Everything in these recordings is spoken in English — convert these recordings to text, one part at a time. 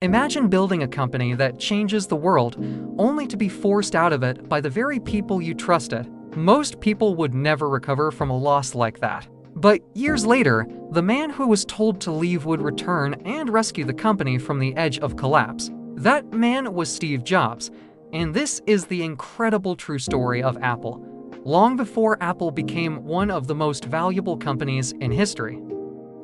Imagine building a company that changes the world, only to be forced out of it by the very people you trusted. Most people would never recover from a loss like that. But years later, the man who was told to leave would return and rescue the company from the edge of collapse. That man was Steve Jobs, and this is the incredible true story of Apple, long before Apple became one of the most valuable companies in history.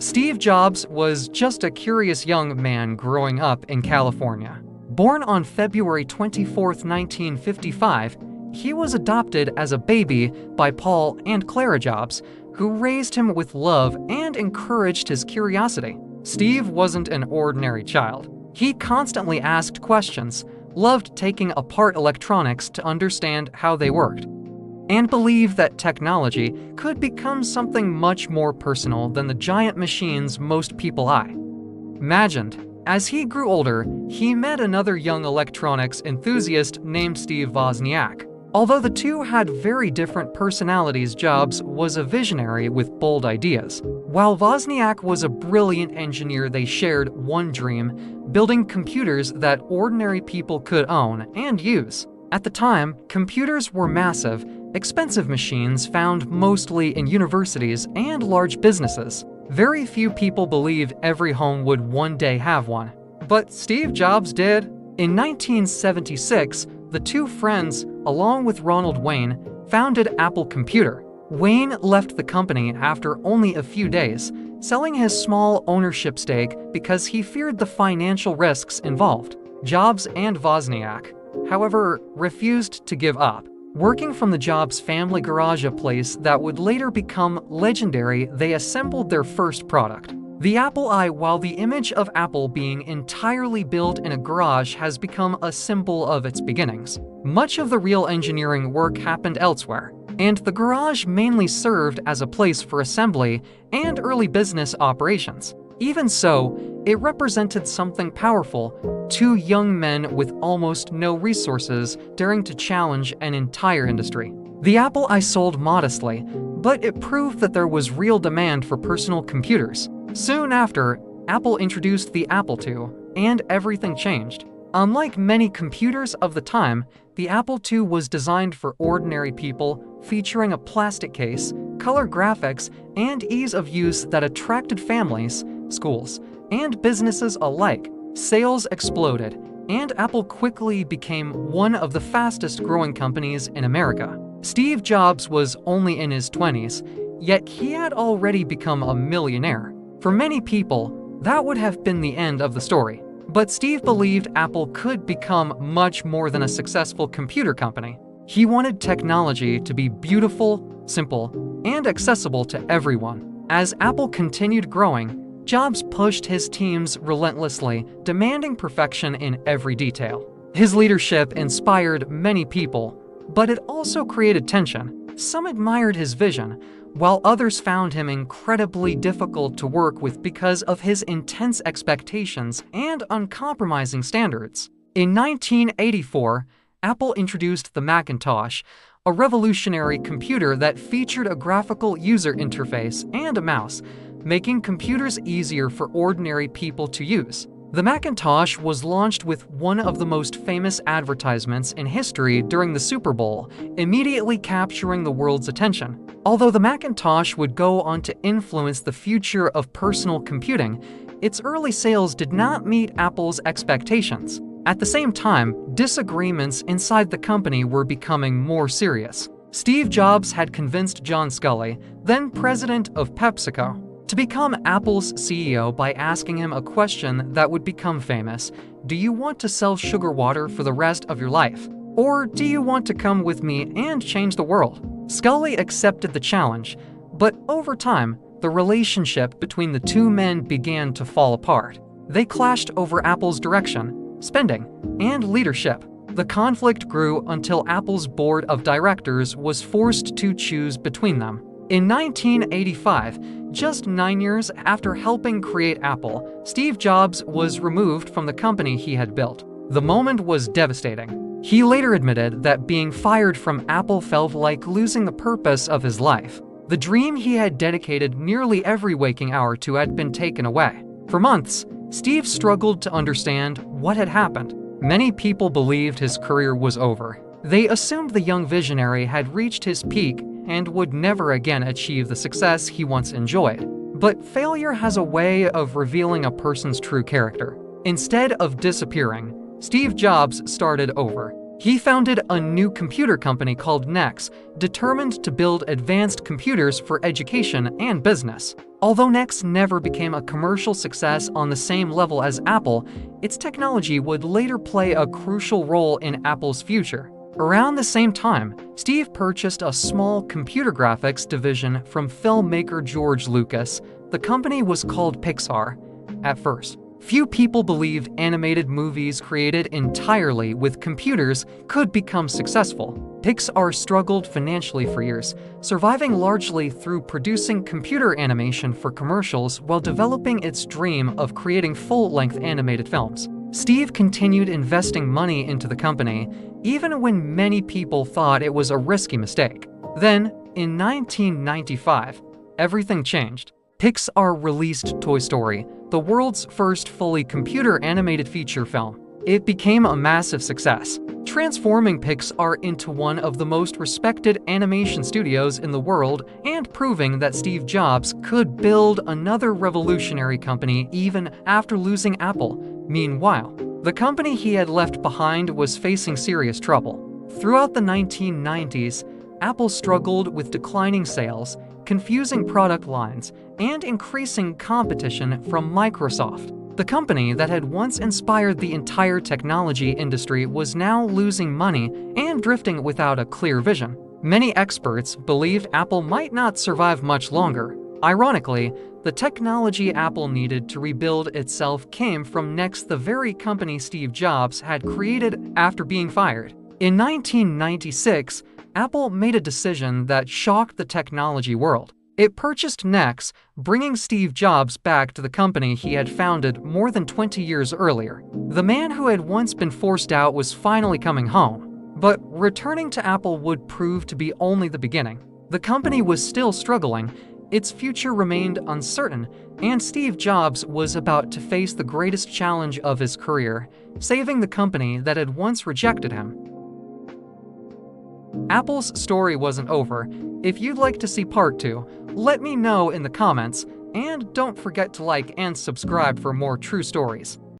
Steve Jobs was just a curious young man growing up in California. Born on February 24, 1955, he was adopted as a baby by Paul and Clara Jobs, who raised him with love and encouraged his curiosity. Steve wasn't an ordinary child. He constantly asked questions, loved taking apart electronics to understand how they worked, and believed that technology could become something much more personal than the giant machines most people imagined. As he grew older, he met another young electronics enthusiast named Steve Wozniak. Although the two had very different personalities, Jobs was a visionary with bold ideas. While Wozniak was a brilliant engineer, they shared one dream: building computers that ordinary people could own and use. At the time, computers were massive, expensive machines found mostly in universities and large businesses. Very few people believed every home would one day have one. But Steve Jobs did. In 1976, the two friends, along with Ronald Wayne, founded Apple Computer. Wayne left the company after only a few days, selling his small ownership stake because he feared the financial risks involved. Jobs and Wozniak, however, refused to give up. Working from the Jobs family garage, a place that would later become legendary, they assembled their first product, the Apple I. While the image of Apple being entirely built in a garage has become a symbol of its beginnings, much of the real engineering work happened elsewhere, and the garage mainly served as a place for assembly and early business operations. Even so, it represented something powerful: two young men with almost no resources daring to challenge an entire industry. The Apple I sold modestly, but it proved that there was real demand for personal computers. Soon after, Apple introduced the Apple II, and everything changed. Unlike many computers of the time, the Apple II was designed for ordinary people, featuring a plastic case, color graphics, and ease of use that attracted families, schools, and businesses alike. Sales exploded, and Apple quickly became one of the fastest-growing companies in America. Steve Jobs was only in his 20s, yet he had already become a millionaire. For many people, that would have been the end of the story. But Steve believed Apple could become much more than a successful computer company. He wanted technology to be beautiful, simple, and accessible to everyone. As Apple continued growing, Jobs pushed his teams relentlessly, demanding perfection in every detail. His leadership inspired many people, but it also created tension. Some admired his vision, while others found him incredibly difficult to work with because of his intense expectations and uncompromising standards. In 1984, Apple introduced the Macintosh, a revolutionary computer that featured a graphical user interface and a mouse, making computers easier for ordinary people to use. The Macintosh was launched with one of the most famous advertisements in history during the Super Bowl, immediately capturing the world's attention. Although the Macintosh would go on to influence the future of personal computing, its early sales did not meet Apple's expectations. At the same time, disagreements inside the company were becoming more serious. Steve Jobs had convinced John Sculley, then president of PepsiCo, to become Apple's CEO by asking him a question that would become famous: do you want to sell sugar water for the rest of your life? Or do you want to come with me and change the world? Sculley accepted the challenge, but over time, the relationship between the two men began to fall apart. They clashed over Apple's direction, spending, and leadership. The conflict grew until Apple's board of directors was forced to choose between them. In 1985, just 9 years after helping create Apple, Steve Jobs was removed from the company he had built. The moment was devastating. He later admitted that being fired from Apple felt like losing the purpose of his life. The dream he had dedicated nearly every waking hour to had been taken away. For months, Steve struggled to understand what had happened. Many people believed his career was over. They assumed the young visionary had reached his peak and would never again achieve the success he once enjoyed. But failure has a way of revealing a person's true character. Instead of disappearing, Steve Jobs started over. He founded a new computer company called NeXT, determined to build advanced computers for education and business. Although NeXT never became a commercial success on the same level as Apple, its technology would later play a crucial role in Apple's future. Around the same time, Steve purchased a small computer graphics division from filmmaker George Lucas. The company was called Pixar. At first, few people believed animated movies created entirely with computers could become successful. Pixar struggled financially for years, surviving largely through producing computer animation for commercials while developing its dream of creating full-length animated films. Steve continued investing money into the company, even when many people thought it was a risky mistake. Then, in 1995, everything changed. Pixar released Toy Story, the world's first fully computer-animated feature film. It became a massive success, transforming Pixar into one of the most respected animation studios in the world and proving that Steve Jobs could build another revolutionary company even after losing Apple. Meanwhile, the company he had left behind was facing serious trouble. Throughout the 1990s, Apple struggled with declining sales, confusing product lines, and increasing competition from Microsoft. The company that had once inspired the entire technology industry was now losing money and drifting without a clear vision. Many experts believed Apple might not survive much longer. Ironically, the technology Apple needed to rebuild itself came from NeXT, the very company Steve Jobs had created after being fired. In 1996, Apple made a decision that shocked the technology world. It purchased NeXT, bringing Steve Jobs back to the company he had founded more than 20 years earlier. The man who had once been forced out was finally coming home. But returning to Apple would prove to be only the beginning. The company was still struggling, its future remained uncertain, and Steve Jobs was about to face the greatest challenge of his career, saving the company that had once rejected him. Apple's story wasn't over. If you'd like to see part 2, let me know in the comments, and don't forget to like and subscribe for more true stories.